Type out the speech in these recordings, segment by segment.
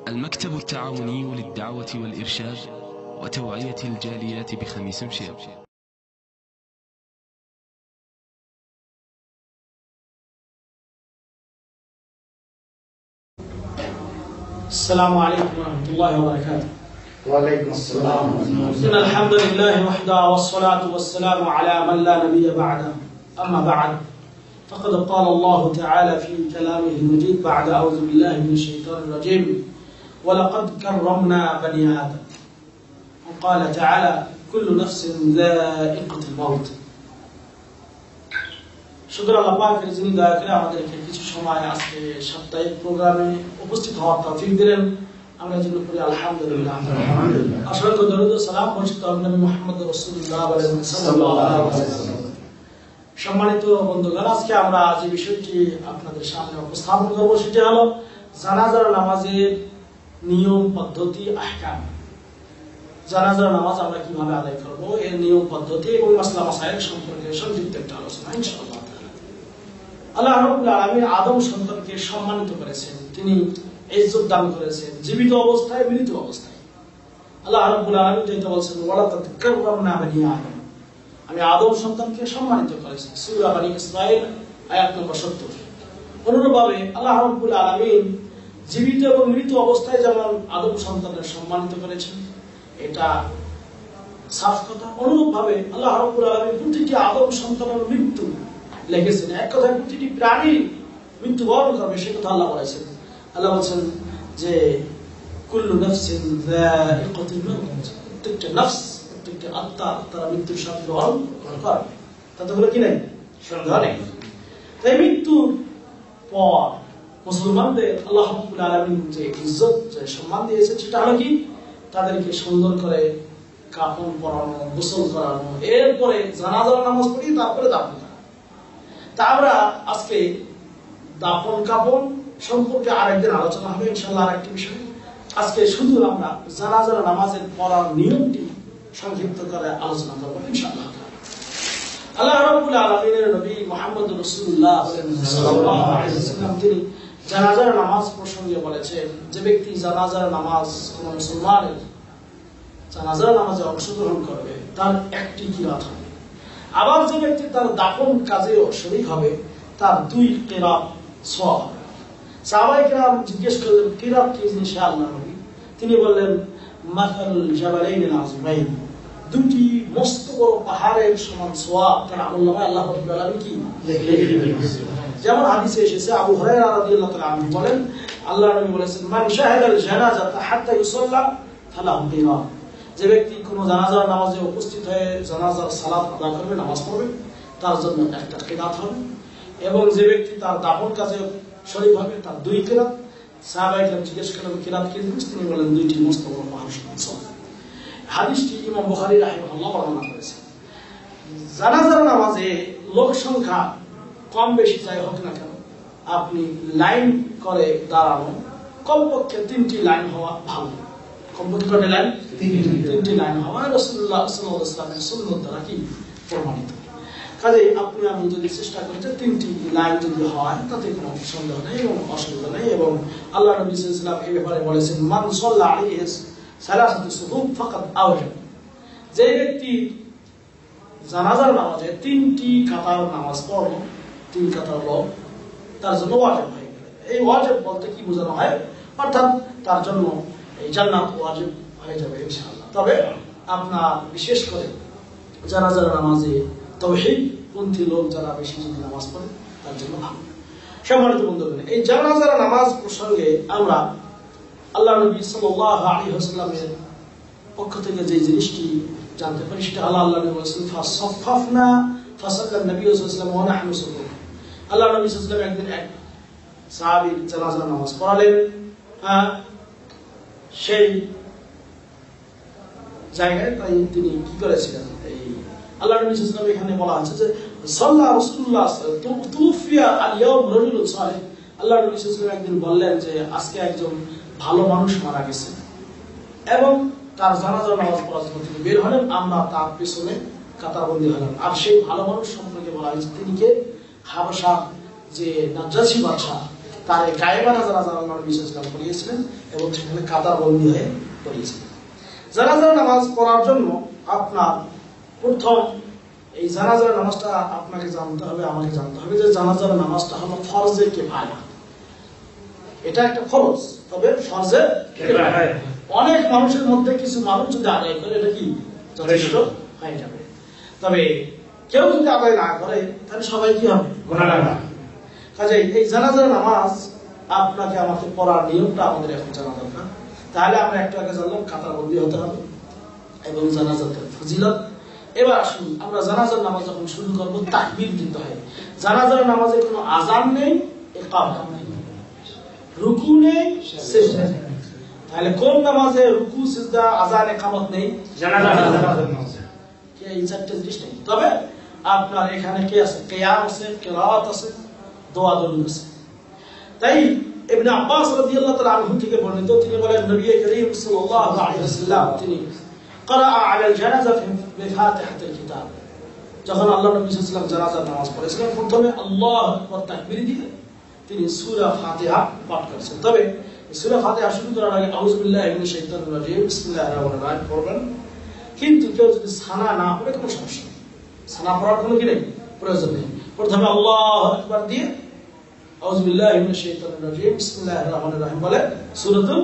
المكتب التعاوني للدعوة والإرشاد وتوعية الجاليات بخميس مشيط. السلام عليكم ورحمة الله وبركاته. وعليكم السلام ورحمة الله. إن الحمد لله وحده والصلاة والسلام على من لا نبي بعده. أما بعد فقد قال الله تعالى في كلامه المجيد بعد أعوذ بالله من الشيطان الرجيم ولقد كرمنا بني آدم وقال تعالى كل نفس ذائقة الموت. শুকর আল্লাহ পাকের যিনি দয়া করে আমাদেরকে কিছু সময় আজকে সাপ্তাহিক প্রোগ্রামে উপস্থিত হওয়ার তৌফিক দিলেন, আমরা জন্য করি আলহামদুলিল্লাহ। অসংখ্য দরুদ ও সালাম বর্ষিত নবী মুহাম্মদ রাসূলুল্লাহ সাল্লাল্লাহু আলাইহি ওয়াসাল্লাম। সম্মানিত বন্ধুগণ, আজকে আমরা যে বিষয়টি আপনাদের সামনে উপস্থাপন করব সেটা হলো জানাজার নামাজের নিয়ম পদ্ধতি আহকাম। জানাজার নামাজ আমরা কিভাবে আদায় করব, এর নিয়ম পদ্ধতি এবং মাসলা মাসাইল সম্পর্কে সংক্ষিপ্ত একটা আলোচনা ইনশাআল্লাহ। আল্লাহ রাব্বুল আলামিন আদম সন্তানকে সম্মানিত করেছেন, তিনি ইজ্জত দান করেছেন জীবিত অবস্থায় মৃত অবস্থায়। আল্লাহ রাব্বুল আলামিন যেটা বলেছেন ওয়ালাকাদ কাররামনা বানি আদম, আমি আদম সন্তানকে সম্মানিত করেছি, সূরা বানি ইসরাঈল আয়াত নম্বর 70। অনুরূপভাবে আল্লাহ রাব্বুল আলামিন জীবিত এবং মৃত অবস্থায় যেমন আদম সন্তানকে সম্মানিত করেছেন, এটা সাফ কথা। অনুরূপভাবে আল্লাহ রাব্বুল আলামিন প্রতিটি আদম সন্তানের মৃত্যু লিখেছেন, এক কথায় প্রতিটি প্রাণী মৃত্যুবরণ করবে সে কথা আল্লাহ বলেছেন। আল্লাহ বলেছেন যে কুল্লু নাফসিন যায়িকাতুল মাউত, প্রত্যেকটা নফস, প্রত্যেকটা আত্মা তারা মৃত্যুর স্বাদ গ্রহণ করবে, তাতে বলে কি নাই সন্দেহ নেই। তাই মৃত্যুর পর মুসলমানদের আল্লাহ রাব্বুল আলামিন যে ইজ্জত যে সম্মান দিয়েছে সেটা হলো কি তাদেরকে সুন্দর করে কাফন পরানো, গোসল করানো, এরপরে জানাজার নামাজ পড়ি, তারপরে দাফন করা। তা আমরা আজকে দাফন কাফন সম্পর্কে আরেকদিন আলোচনা হবে ইনশাআল্লাহ আরেকটি বিষয়। আজকে শুধু আমরা জানাজার নামাজের পড়ার নিয়মটি সংক্ষিপ্ত করে আলোচনা করব ইনশাআল্লাহ। আল্লাহ রাব্বুল আলামিনের নবী মুহাম্মদ রাসূলুল্লাহ সাল্লাল্লাহু আলাইহি ওয়াসাল্লাম তিনি জানাজার নামাজ প্রসঙ্গে বলেছেন, যে ব্যক্তি জানাজার নামাজ কোন মুসলমানের জানাজার নামাজে অংশগ্রহণ করবে তার একটি কিরাত হবে, আবার যে ব্যক্তি তার দাফন কাজেও শরীক হবে তার 2 কিরাত সওয়াব হবে। সাহাবায়ে কিরাম জিজ্ঞেস করলেন কিরাত কি জিনিস আল্লাহর নবী? তিনি বললেন মাসালুল জাবালাইন আযমাইন, দুটি মস্ত বড় পাহাড়ের সমান সওয়াব তার আমলনামায় আল্লাহ রাব্বুল আলামিন কি লিখে দিবেন। যেমন হাদিসে এসেছে, আবু হুরায়রা রাদিয়াল্লাহু তাআলা আনহু বলেন আল্লাহর নবী বলেছেন মান শাহাদাল জানাজাতা হাত্তা ইউসাল্লা ফালাহু কিরাত, যে ব্যক্তি কোনো জানাজার নামাজে উপস্থিত হয়ে জানাজার সালাত আদায় করবে, নামাজ পড়বে, তার জন্য একটা কিরাত হবে, এবং যে ব্যক্তি তার দাফন কাজে শরীক হবে তার 2 কিরাত। সাহাবায়ে কেরাম জিজ্ঞেস করলেন কিরাত কি জিনিস? তিনি বলেন দুইটি মস্ত বড় পাহাড় সমান সওয়াব। হাদিসটি ইমাম বুখারী রাহিমাহুল্লাহ বর্ণনা করেছেন। জানাজার নামাজে লোক সংখ্যা কম বেশি যাই হোক না কেন, আপনি লাইন করে দাঁড়ানো, কমপক্ষে 3টি লাইন হওয়া ভালো। কমপক্ষে কয়টা লাইন? 3টি লাইন হওয়া রাসূলুল্লাহ সাল্লাল্লাহু আলাইহি ওয়াসাল্লামের সুন্নাত দ্বারা কি প্রমাণিত। কাজেই আপনি আমি যদি চেষ্টা করি যে 3টি লাইন যদি হয় তাতে কোনো সন্দেহ নেই এবং অসুবিধা নেই। এবং আল্লাহ নবী সাল্লাল্লাহু আলাইহি ওয়াসাল্লাম এই ব্যাপারে বলেছেন মান সাল্লা আলাইহি সালাসাতু সুবুহ ফাকাদ আওজাব, যে ব্যক্তি জানাজার নামাজে 3টি কাতার নামাজ পড়ল, 3 কাতার লোক, তার জন্য ওয়াজিব হয়ে গেল। এই ওয়াজিব বলতে কি বোঝানো হয়? অর্থাৎ তার জন্য এই জান্নাত ওয়াজিব হয়ে যাবে ইনশাআল্লাহ। তবে আপনার বিশেষ করে জানাজার নামাজে তাওহীদ পন্থী লোক যারা বেশি যদি নামাজ পড়ে তার জন্য ভালো। সম্মানিত বন্ধুগণ, এই জানাজার নামাজ প্রসঙ্গে আমরা আল্লাহ নবী সাল্লাল্লাহু আলাইহি ওয়াসাল্লামের পক্ষ থেকে যে জিনিসটি জানতে পারি সেটা আল্লাহ নবী বলেছেন ফাসাফফনা ফাসাল্লান নবী সাল্লাল্লাহু আলাইহি ওয়াসাল্লাম ওয়া নাহনু সুফুফ। আল্লাহ নবী সাল্লাল্লাহু আলাইহি ওয়াসাল্লাম একদিন এক সাহাবীর জানাজার নামাজ পড়ালেন। সেই জায়গায় তাই তিনি কি করেছিলেন, এই আল্লাহ নবী সাল্লাল্লাহু আলাইহি ওয়াসাল্লাম এখানে বলা আছে যে সাল্লা রাসূলুল্লাহ তুফিয়া আল ইয়াউম রাজুলুন সালিহ। আল্লাহ নবী সাল্লাল্লাহু আলাইহি ওয়াসাল্লাম একদিন বললেন যে আজকে একজন ভালো মানুষ মারা গেছে, এবং তার জানাজার নামাজ পড়ার জন্য তিনি বের হলেন, আমরা তার পেছনে কাতারবন্দী হলাম। আর সেই ভালো মানুষ সম্পর্কে বলা হয়েছে তিনি কে? হাবশা যে নাজ্জাশী বাদশা তার গায়েবানা জানাজা আল্লাহর নবী সাল্লাল্লাহু আলাইহি ওয়াসাল্লাম পড়িয়েছিলেন এবং সেখানে কাতারবন্দি হয়ে পড়িয়েছিলেন। জানাজার নামাজ পড়ার জন্য আপনার প্রথম এই জানাজার নামাজটা আপনাকে জানতে হবে, আমাকে জানতে হবে যে জানাজার নামাজটা হলো ফরজে কিফায়া। এটা একটা ফরজ, তবে ফরজে কিফায়া। অনেক মানুষের মধ্যে কিছু মানুষ যদি আদায় করে এটা কি যথেষ্ট হয়ে যাবে, তবে কেউ যদি আদায় না করে তাহলে সবাই কি হবে, গুনাহগার। কাজেই এই জানাজার নামাজ আপনাকে আমাকে পড়ার নিয়মটা আমাদের এখন জানা দরকার। তাহলে আমরা একটু আগে জানলাম কাতারবন্দি হতে হবে এবং জানাজাতের ফজিলত। এবার আসুন আমরা জানাজার নামাজ যখন শুরু করব তাকবীর দিতে হয়। জানাজার নামাজে কোনো আযান নেই, ইকামত নেই, রুকু নেই, সিজদা নেই। তাহলে কোন নামাজে রুকু, সিজদা, আযান, ইকামত নেই? জানাজার নামাজে। কি এই চারটি জিনিস নেই। তবে আপনার এখানে কি আছে? কিয়াম আছে, কিরাআত আছে, দোয়া দরুদ আছে। তাই ইবনে আব্বাস রাদিয়াল্লাহু তাআলা আনহু থেকে বর্ণিত, তিনি বলেন নবী করিম সাল্লাল্লাহু আলাইহি ওয়াসাল্লাম তিনি قرأ على الجنازة بفاتحة الكتاب। যখন আল্লাহ নবী সাল্লাল্লাহু আলাইহি ওয়াসাল্লাম জানাজার নামাজ পড়েছিলেন প্রথমে আল্লাহু আকবার তাকবীর দিয়ে তিনি সূরা ফাতিহা পাঠ করেছেন। তবে সূরা ফাতিহা শুরু করার আগে আউযু বিল্লাহি মিনাশ শাইতানির রাজিম বিসমিল্লাহির রহমানির রহিম পড়বেন। কিন্তু কেউ যদি সানা না পড়ে কোনো সমস্যা নেই, সানা পড়ার কোনো কি নেই, প্রয়োজন নেই। প্রথমে আল্লাহু আকবার দিয়ে আউযু বিল্লাহি মিনাশ শাইতানির রাজিম বিসমিল্লাহির রহমানির রহিম বলে সূরাতুল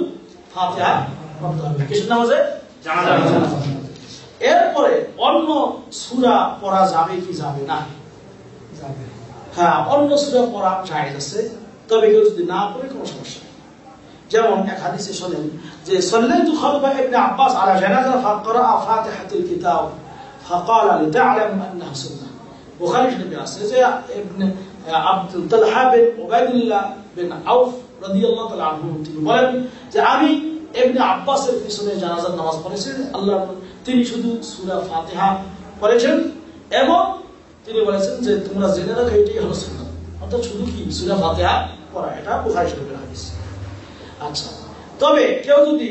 ফাতিহা পড়তে হবে কিসের নামাজে? জানাজার নামাজে। এরপরে অন্য সূরা পড়া যাবে কি যাবে না? যাবে। হ্যাঁ, অন্য সূরা পড়া জায়েজ আছে, তবে কেউ যদি না পড়ে কোনো সমস্যা নেই। যেমন এক হাদিসে শুনেন যে সাল্লাতু খালফা ইবনে আব্বাস আলা জানাজা ফাকরা ফাতিহাতুল কিতাব ফাকাল লিতা'লাম আন্নাহা সুন্নাহ। বুখারী শরীফে আছে যে ইবনে আব্দুল তালহা বিন উবাইদুল্লাহ বিন আউফ রাদিয়াল্লাহু তাআলা আনহু তিনি বলেন যে আমি ইবনে আব্বাসের পিছনে জানাজার নামাজ পড়েছি, আল্লাহ তিনি শুধু সূরা ফাতিহা পড়েছেন এবং তিনি বলেছেন যে তোমরা জেনে রাখো এটাই হলো সুন্নাত, অর্থাৎ শুধু কি সূরা ফাতিহা পড়া। এটা বুখারী শরীফের হাদিস। আচ্ছা, তবে কেউ যদি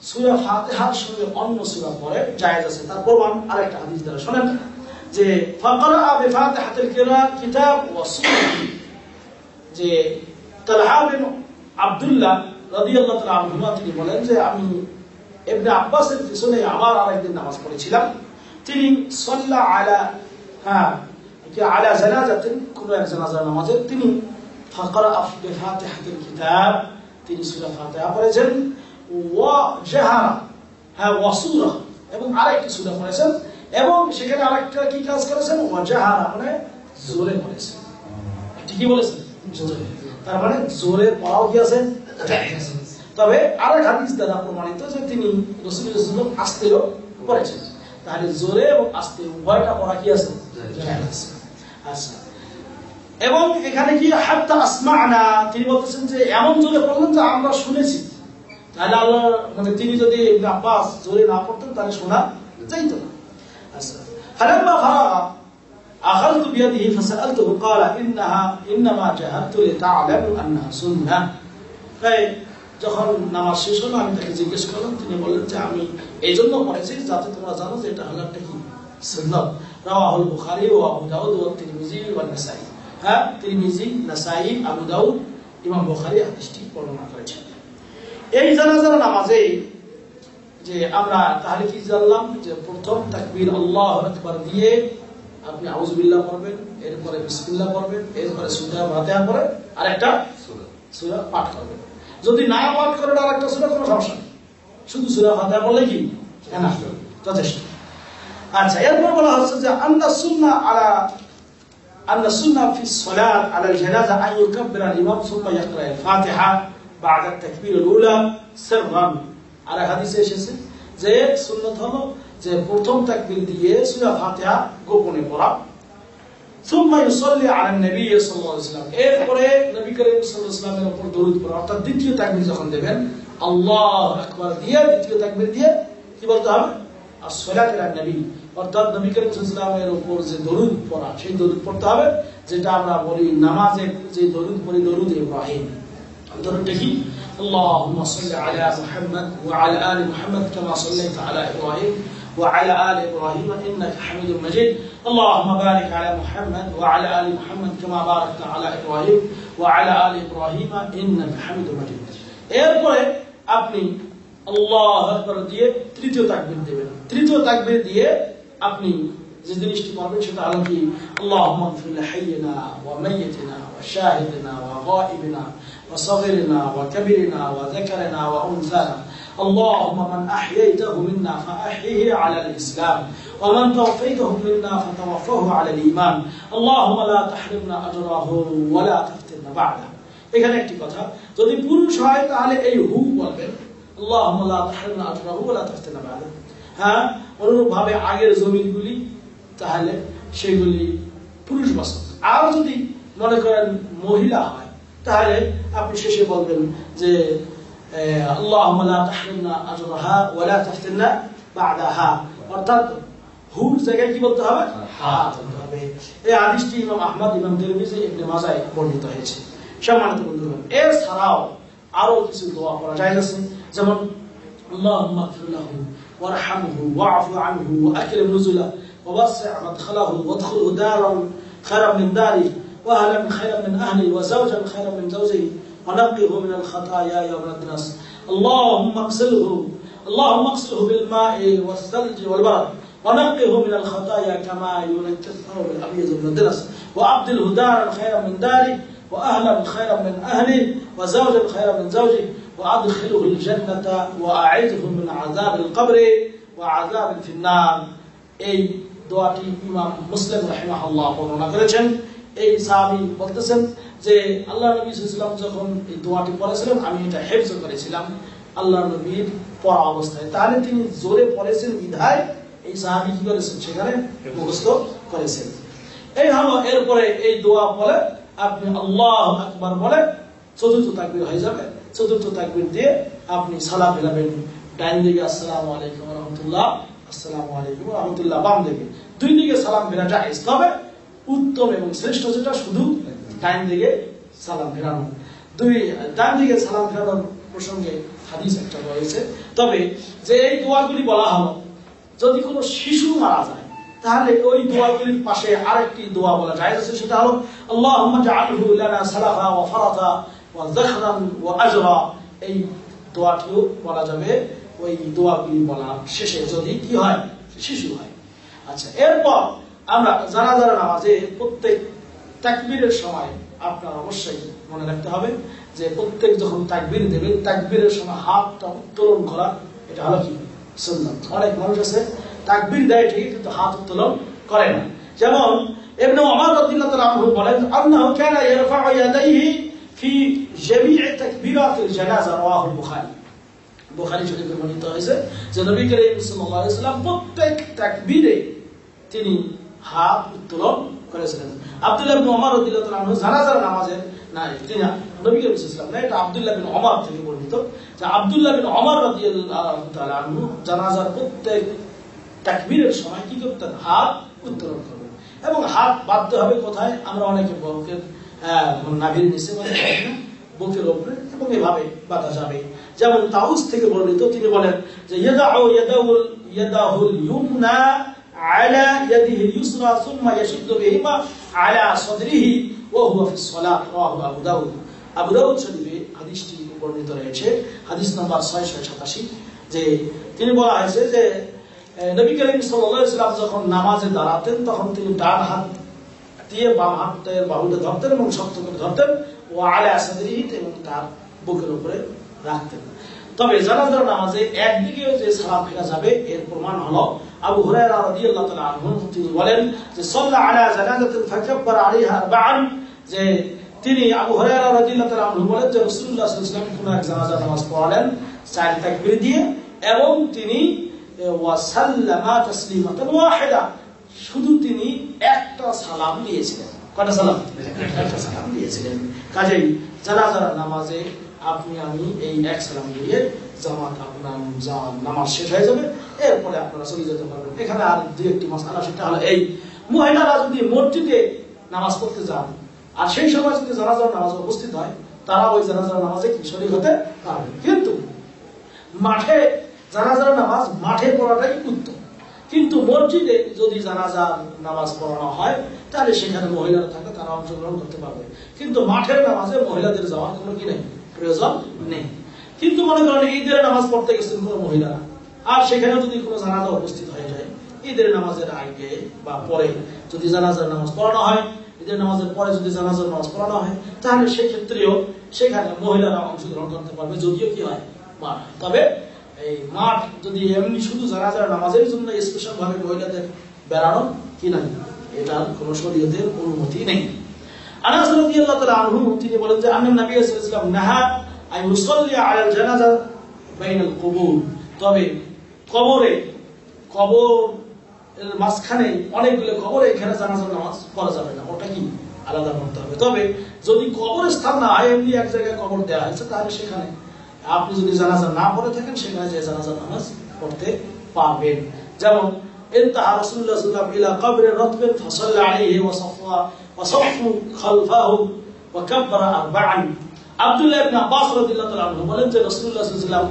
সূরা ফাতিহার সঙ্গে অন্য সূরা পড়ে জায়েজ আছে। তার প্রমাণ আরেকটা হাদিস দ্বারা শুনেন যে ফাকরা বিফাতিহাতিল কিতাব ওয়া সুন্নাহ, যে তালহা বিন আব্দুল্লাহ রাদিয়াল্লাহু তাআলা আনহু তিনি বলেন যে আমি ইবনে আব্বাসের পিছনে আবার আরেকদিন নামাজ পড়েছিলাম। তিনি সাল্লা আলা আলা জানাজাতিন, কোন এক জানাজার নামাজে তিনি ফাকরা বিফাতিহাতিল কিতাব তিনি সূরা ফাতিহা পড়েছেন, ওয়া জাহারা ওয়া সূরা এবং আরেকটি সূরা পড়েছেন এবং সেখানে আরেকটা কি কাজ করেছেন, ওয়া জাহারা মানে জোরে পড়েছেন। ঠিকই বলেছেন, জোরে। তার মানে জোরে পড়াও কি আছে? তবে আরেক হাদিস দ্বারা প্রমাণিত যে তিনি রাসূলুল্লাহ সাল্লাল্লাহু আলাইহি ওয়াসাল্লাম আস্তেও পড়েছেন। তাহলে জোরে এবং আস্তে উভয়টা পড়া কি আছে? জায়েজ। আচ্ছা, এবং এখানে কি হাত্তা আসমা'না, তিনি বলতেছেন যে এমন জোরে পড়লেন যে আমরা শুনেছি। তাহলে আল্লাহ মানে তিনি যদি ইবনে আব্বাস জোরে না পড়তেন তাহলে শোনা যাইত না। আচ্ছা, ফালাম্মা ফারাগা আখাযতু বিয়াদিহি ফাসালতুহু ক্বালা ইন্নামা জাহারতু লিতা'লামু আন্নাহা সুন্নাহ। তাই যখন নামাজ শেষ হলো আমি তাকে জিজ্ঞেস করলাম, তিনি বললেন যে আমি এইজন্য পড়েছি যাতে তোমরা জানো যে এটা হলো একটা কি সুন্নাত। রাওয়াহুল বুখারী ওয়া আবু দাউদ ওয়া তিরমিজি ওয়া নাসাঈ। হ্যাঁ, তিরমিজি, নাসাঈ, আবু দাউদ, ইমাম বুখারী হাদিসটি বর্ণনা করেছেন। এই জানাজার নামাজে যে আমরা তাহলে কি জানলাম যে প্রথম তাকবীর আল্লাহু আকবার দিয়ে আপনি আউযু বিল্লাহ পড়বেন, এরপরে বিসমিল্লাহ পড়বেন, এরপরে সূরা ফাতিহা পড়ে আরেকটা সূরা পাঠ করবেন। যদি না পাঠ করেন আরেকটা সূরা কোনো সমস্যা নেই, শুধু সূরা ফাতিহা পড়লে কি না যথেষ্ট। আচ্ছা, এরপর বলা হচ্ছে যে আন্না সুন্নাহ ফি সলাত আলা জানাজা আন ইউকাব্বিরা আল-ইমাম সুম্মা ইয়াকরা আল-ফাতিহা বা'দা আত-তাকবীর আল-উলা সিররান। আর হাদিসে এসেছে যে সুন্নাত হলো যে প্রথম তাকবীর দিয়ে সূরা ফাতিহা গোপনে পড়া, সুম্মা ইউসাল্লি আলা নবী সাল্লাল্লাহু আলাইহি ওয়াসাল্লাম, এরপরে নবী করিম সাল্লাল্লাহু আলাইহি ওয়াসাল্লামের উপর দরুদ পড়া। অর্থাৎ দ্বিতীয় তাকবীর যখন দেবেন আল্লাহু আকবার দিয়ে দ্বিতীয় তাকবীর দিয়ে কি বলতে হবে? আসসালাতু আলা নবী, অর্থাৎ নবী করিম সাল্লাল্লাহু আলাইহি ওয়াসাল্লামের উপর যে দরুদ পড়া সেই দরুদ পড়তে হবে, যেটা আমরা বলি নামাজে যে দরুদ পড়ি দরুদ ইব্রাহিম। দরুদটা কি? আল্লাহুম্মা সাল্লি আলা মুহাম্মদ ওয়া আলা আলি মুহাম্মদ কামা সাল্লাইতা আলা ইব্রাহিম وعلى آل إبراهيم إنك حميد مجيد اللهم بارك على محمد وعلى آل محمد كما باركت على إبراهيم وعلى آل إبراهيم إنك حميد مجيد এরপরে আপনি আল্লাহু আকবার দিয়ে তৃতীয় তাকবীর দিবেন তৃতীয় তাকবীর দিয়ে আপনি যে জিনিসটি করবেন সেটা হলো কি আল্লাহুম্মা ইগফির লিহাইয়িনা ওয়া মাইয়িতিনা ওয়া শাহিদিনা ওয়া গায়িবিনা ওয়া সাগীরিনা ওয়া কাবীরিনা ওয়া যাকারিনা ওয়া উনসানা اللهم من أحييته منا فأحيه على الإسلام ومن توفيته منا فتوفه على الإيمان اللهم لا تحرمنا أجره ولا تفتنا بعده এখানে একটি কথা যদি পুরুষ হয় তাহলে এই হু বলবেন اللهم لا تحرمنا أجره ولا تفتنا بعده হ্যাঁ অনুরূপভাবে আগের জমিনগুলি তাহলে সেগুলি পুরুষ বাসক আর যদি মনে করেন মহিলা হয় তাহলে আপনি শেষে বলবেন যে اللهم لا تحرمنا أجرها ولا تفتنا بعدها অর্থাৎ হুর জায়গায় কি বলতে হবে হা বলতে হবে এই হাদিসটি ইমাম আহমদ ইমাম তিরমিজি ইবনে মাজাহ বর্ণিত হয়েছে সম্মানিত বন্ধুগণ এর ছাড়াও আরো কিছু দোয়া করা যায় আছে যেমন اللهم اغفر له وارحمه واعف عنه واكرم نزله ووسع مدخله وادخله دارا خيرا من داره واهلا خيرا من اهله وزوجا خيرا من زوجه ونقه من الخطايا يوم الدنس اللهم اغسله بالماء والثلج والبرد ونقه من الخطايا كما ينقى الثوب الابيض من الدنس وابدله دارا خيرا من داره واهلا خيرا من اهله وزوجا خيرا من زوجه وادخله الجنه واعيذه من عذاب القبر وعذاب في النار এই দোয়াটি ইমাম মুসলিম রাহিমাহুল্লাহ বর্ণনা করেছেন এই সাহাবী বলতেছেন যে আল্লাহ নবী সাল্লাল্লাহু আলাইহি ওয়াসাল্লাম যখন এই দোয়াটি পড়েছিলেন আমি এটা হিফজ করেছিলাম আল্লাহ নবীর পড়া অবস্থায় তাহলে তিনি জোরে পড়েছেন বিধায় এই সাহাবী কি করেছেন সেখানে মুখস্থ করেছেন এই হলো এরপরে এই দোয়া বলে আপনি আল্লাহু আকবার বলে চতুর্থ তাকবীর হয়ে যাবে চতুর্থ তাকবীর দিয়ে আপনি সালাম ফেরাবেন ডান দিকে আসসালামু আলাইকুম ওয়া রাহমাতুল্লাহ আসসালামু আলাইকুম ওয়া রাহমাতুল্লাহ বাম দিকে দুই দিকে সালাম ফেরা জায়েজ তবে উত্তম এবং শ্রেষ্ঠ যেটা শুধু ডান দিকে সালাম ফেরানো ডান দিকে সালাম ফেরানোর প্রসঙ্গে হাদিস একটা রয়েছে তবে যে এই দোয়াগুলি বলা হলো যদি কোনো শিশু মারা যায় তাহলে ওই দোয়াগুলির পাশে আরেকটি দোয়া বলা যায় সেটা হলো আল্লাহুম্মা জাআলহু লানা সালাফা ওয়া ফারাতা ওয়া যাখরান ওয়া আজরা এই দোয়াটিও বলা যাবে ওই দোয়াগুলি বলা শেষে যদি কি হয় শিশু হয় আচ্ছা এরপর আমরা জানাজার নামাজে প্রত্যেক তাকবীরের সময় আপনার অবশ্যই মনে রাখতে হবে যে প্রত্যেক যখন তাকবীর দেবেন তাকবীরের সময় হাতটা উত্তোলন করা এটা হলো কি সুন্নাত অনেক মানুষ আছে তাকবীর দেয় ঠিক কিন্তু হাত উত্তোলন করে না যেমন ইবনে ওমর রাদিয়াল্লাহু তাআলা আনহু বলেন আন্নাহু কানা ইয়ারফা'ু ইয়াদাইহি ফি জামি'i তাকবীরাতিল জানাজা রাওয়াহুল বুখারী বুখারী শরীফে বর্ণিত হয়েছে যে নবী করিম সাল্লাল্লাহু আলাইহি ওয়াসাল্লাম প্রত্যেক তাকবীরে তিনি হাত উত্তোলন করেছিলেন আব্দুল্লাহ ইবনে ওমর রাদিয়াল্লাহু তাআলা আনহু জানাজার নামাজে না তিনি নবী করিম সাল্লাল্লাহু আলাইহি ওয়াসাল্লাম না এটা আব্দুল্লাহ ইবনে ওমর থেকে বর্ণিত যে আব্দুল্লাহ ইবনে ওমর রাদিয়াল্লাহু তাআলা আনহু জানাজার প্রত্যেক তাকবীরের সময় কি করতেন হাত উত্তোলন করবেন এবং হাত বাঁধতে হবে কোথায় আমরা অনেকে বুকের নাভির নিচে বুকের উপরে এবং এভাবে বাঁধা যাবে যেমন তাউস থেকে বর্ণিত তিনি বলেন যে ইয়াদাহুল ইউমনা আলা ইয়াদিহি ইউসরা সুম্মা ইয়াশুদ্দু বিহিমা আলা সাদরিহি ওয়া হুয়া ফিস সালাত রাওয়াহু আবু দাউদ শরীফে হাদিসটি বর্ণিত রয়েছে হাদিস নাম্বার 687 যে তিনি বলা হয়েছে যে নবী করিম সাল্লাল্লাহু আলাইহি ওয়াসাল্লাম যখন নামাজে দাঁড়াতেন তখন তিনি ডান হাত দিয়ে বাম হাতের বাহুতে ধরতেন এবং শক্ত করে ধরতেন ও আলা সাদরিহি এবং তার বুকের উপরে রাখতেন তবে জানাজার নামাজে একদিকে যে সালাম ফেরা যাবে এর প্রমাণ হলো আবু হুরায়রা রাদিয়াল্লাহু তাআলা আনহু তিনি বলেন যে সাল্লা আলা জানাজাতিন ফাকাব্বারা আলাইহা আরবাআন যে তিনি আবু হুরায়রা রাদিয়াল্লাহু তাআলা আনহু বলেন যে রাসূলুল্লাহ সাল্লাল্লাহু আলাইহি ওয়াসাল্লাম কোন এক জানাজা নামাজ পড়ালেন চার তাকবীর দিয়ে এবং তিনি ওয়া সাল্লামা তাসলিমাতান ওয়াহিদা শুধু তিনি একটা সালাম দিয়েছিলেন কয়টা সালাম একটা সালাম দিয়েছিলেন কাজেই জানাজার নামাজে আপনি আমি এই এক সালাম দিয়ে জামাত আপনার নামাজ শেষ হয়ে যাবে এরপরে আপনারা চলে যেতে পারবেন এখানে আর দুই একটি মাসআলা সেটা হলো এই মহিলারা যদি মসজিদে নামাজ পড়তে যান আর সেই সময় যদি জানাজার নামাজ উপস্থিত হয় তারা ওই জানাজার নামাজে কি শরীক হতে পারবে কিন্তু মাঠে জানাজার নামাজ মাঠে পড়াটাই উত্তম কিন্তু মসজিদে যদি জানাজার নামাজ পড়ানো হয় তাহলে সেখানে মহিলারা থাকলে তারা অংশগ্রহণ করতে পারবে, কিন্তু মাঠের নামাজে মহিলাদের যাওয়ার কোনো কি নেই, প্রয়োজন নেই। কিন্তু মনে করেন ঈদের নামাজ পড়তে গেছেন কোনো মহিলারা, আর সেখানে যদি কোনো জানাজা উপস্থিত হয়ে যায় ঈদের নামাজের আগে বা পরে যদি জানাজার নামাজ পড়ানো হয়, ঈদের নামাজের পরে যদি জানাজার নামাজ পড়ানো হয়, তাহলে সেই ক্ষেত্রেও সেখানে মহিলারা অংশগ্রহণ করতে পারবে, যদিও কি হয় মাঠ। তবে এই মাঠ যদি এমনি শুধু জানাজার নামাজের জন্য স্পেশাল ভাবে মহিলাদের বেড়ানো কি নাই, এটার কোন শরীয়তের অনুমতি নেই। আনাস রাদিয়াল্লাহু তাআলা আনহু তিনি বলেন যে আন্নান নবী সাল্লাল্লাহু আলাইহি ওয়াসাল্লাম নাহা আন ইউসাল্লি আলাল জানাজা বাইনাল কুবুর, তবে কবর এর মাঝখানে অনেকগুলো কবরে এখানে জানাজার নামাজ পড়া যাবে না, ওটা কি আলাদা করতে হবে। তবে যদি কবরের স্থান না হয়, এমনি এক জায়গায় কবর দেওয়া হয়েছে, তাহলে সেখানে আপনি যদি জানাজা না পড়ে থাকেন সেখানে যে জানাজার নামাজ পড়তে পারবেন। যেমন ইনতাহা রাসূলুল্লাহ সাল্লাল্লাহু আলাইহি ওয়াসাল্লাম ইলা কবরি রাতবিন ফাসাল্লা আলাইহি ওয়া সাফফু খালফাহু ওয়া কাব্বারা আরবাআন। আব্দুল্লাহ ইবনে আব্বাস রাদিয়াল্লাহু তাআলা আনহু বলেন যে রাসূলুল্লাহ সাল্লাল্লাহু আলাইহি ওয়াসাল্লাম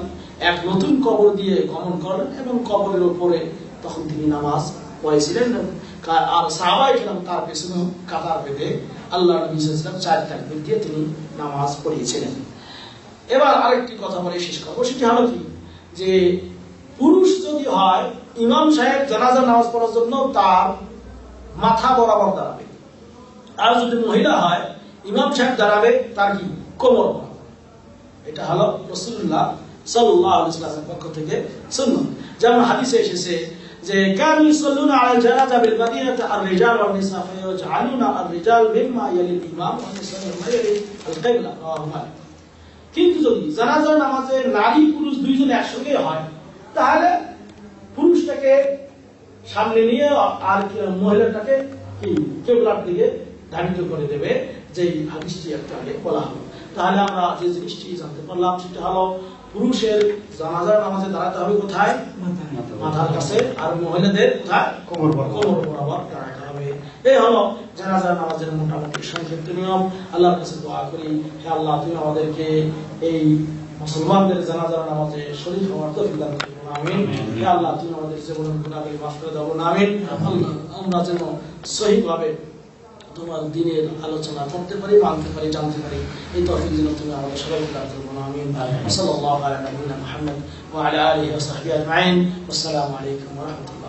এক নতুন কবর দিয়ে গমন করলেন এবং কবরের উপরে তখন তিনি নামাজ পড়েছিলেন, আর সাহাবায়ে কেরাম তার পেছনে কাতার বেঁধে আল্লাহর নবী সাল্লাল্লাহু আলাইহি ওয়াসাল্লাম চার তাকবীর দিয়ে তিনি নামাজ পড়িয়েছিলেন। এবার আরেকটি কথা বলে শেষ করবো, সেটি হলো কি যে পুরুষ যদি হয় ইমাম সাহেব জানাজার নামাজ পড়ার জন্য তার মাথা বরাবর দাঁড়াবে, আর যদি মহিলা হয় ইমাম সাহেব দাঁড়াবে তার কি কোমর বরাবর। এটা হলো রাসূলুল্লাহ সাল্লাল্লাহু আলাইহি ওয়াসাল্লামের পক্ষ থেকে সুন্নাত। যেমন হাদিসে এসেছে যে কানু ইউসাল্লুনা আলাল জানাজা বিল মাদিনাতি আর-রিজাল ওয়ান নিসা ফায়াজআলুনা আর-রিজাল মিম্মা ইয়ালিল ইমাম ওয়া নিসা মিম্মা ইয়ালিল আল-কিবলা। কিন্তু যদি জানাজার নামাজে নারী পুরুষ দুইজন একসঙ্গে হয়, তাহলে পুরুষটাকে সামনে নিয়ে আর মহিলাটাকে কি কিবলার দিকে ধাবিত করে দেবে, যে হাদিসটি একটু আগে বলা হলো। তাহলে আমরা যে জিনিসটি জানতে পারলাম সেটা হলো পুরুষের জানাজার নামাজে দাঁড়াতে হবে কোথায়, মাথার কাছে, আর মহিলাদের কোথায়, কোমর বরাবর দাঁড়াতে হবে। এই হলো জানাজার নামাজের মোটামুটি সংক্ষিপ্ত নিয়ম। আল্লাহর কাছে দোয়া করি, হে আল্লাহ তুমি আমাদেরকে এই মুসলমানদের জানাজার নামাজে শরীক হওয়ার তৌফিক দান করুন, আমিন। হে আল্লাহ তুমি আমাদের জীবনের গুনাহগুলো মাফ করে দাও, আমিন। আল্লাহ আমরা যেন সহিভাবে তোমার দ্বীনের আলোচনা করতে পারি, মানতে পারি, জানতে পারি, এই তৌফিক যেন তুমি আমাদের সবাইকে দান করুন, আমিন। সাল্লাল্লাহু আলা নবিয়িনা মুহাম্মদ ওয়া আলা আলিহি ওয়া সাহবিহি আজমাইন। আসসালামু আলাইকুম ওয়া রাহমাতুল্লাহ।